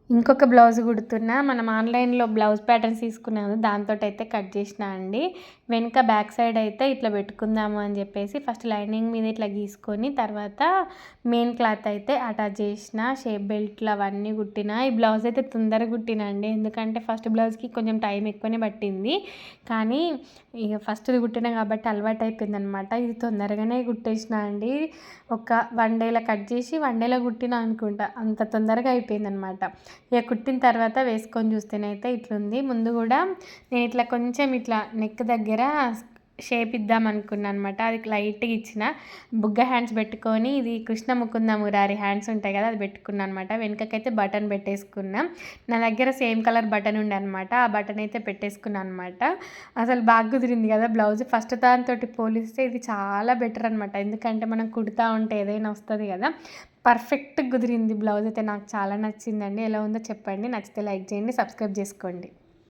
ఇంకొక బ్లౌజ్ కుడుతున్నా. మనం ఆన్‌లైన్‌లో బ్లౌజ్ ప్యాటర్న్స్ తీసుకున్నాను. దాంతోటైతే కట్ చేసినా అండి. వెనక బ్యాక్ సైడ్ అయితే ఇట్లా పెట్టుకుందాము అని చెప్పేసి ఫస్ట్ లైనింగ్ మీద ఇట్లా గీసుకొని తర్వాత మెయిన్ క్లాత్ అయితే అటాచ్ చేసిన. షేప్ బెల్ట్లు అవన్నీ కుట్టిన. ఈ బ్లౌజ్ అయితే తొందరగా కుట్టినా అండి. ఎందుకంటే ఫస్ట్ బ్లౌజ్కి కొంచెం టైం ఎక్కువనే పట్టింది. కానీ ఇక ఫస్ట్‌ది కుట్టినా కాబట్టి అలవాటు అయిపోయిందనమాట. ఇది తొందరగానే కుట్టేసిన అండి. ఒక 1 డేలో కట్ చేసి 1 డేలో కుట్టినా అనుకుంటా. అంత తొందరగా అయిపోయిందనమాట. ఇక కుట్టిన తర్వాత వేసుకొని చూస్తేనైతే ఇట్లుంది. ముందు కూడా నేను ఇట్లా కొంచెం ఇట్లా నెక్ దగ్గర షేప్ ఇద్దాం అనుకున్నాను అనమాట. అది లైట్గా ఇచ్చిన బుగ్గ హ్యాండ్స్ పెట్టుకొని ఇది కృష్ణ ముకుంద మురారి హ్యాండ్స్ ఉంటాయి కదా, అది పెట్టుకున్నాను అనమాట. వెనుకకైతే బటన్ పెట్టేసుకున్నాం. నా దగ్గర సేమ్ కలర్ బటన్ ఉండే అనమాట. ఆ బటన్ అయితే పెట్టేసుకున్నాను అనమాట. అసలు బాగా కుదిరింది కదా బ్లౌజ్. ఫస్ట్ దాంతో పోలిస్తే ఇది చాలా బెటర్ అనమాట. ఎందుకంటే మనం కుడతా ఉంటే ఏదైనా వస్తుంది కదా, పర్ఫెక్ట్‌గా కుదిరింది బ్లౌజ్ అయితే. నాకు చాలా నచ్చిందండి. ఎలా ఉందో చెప్పండి. నచ్చితే లైక్ చేయండి, సబ్స్క్రైబ్ చేసుకోండి.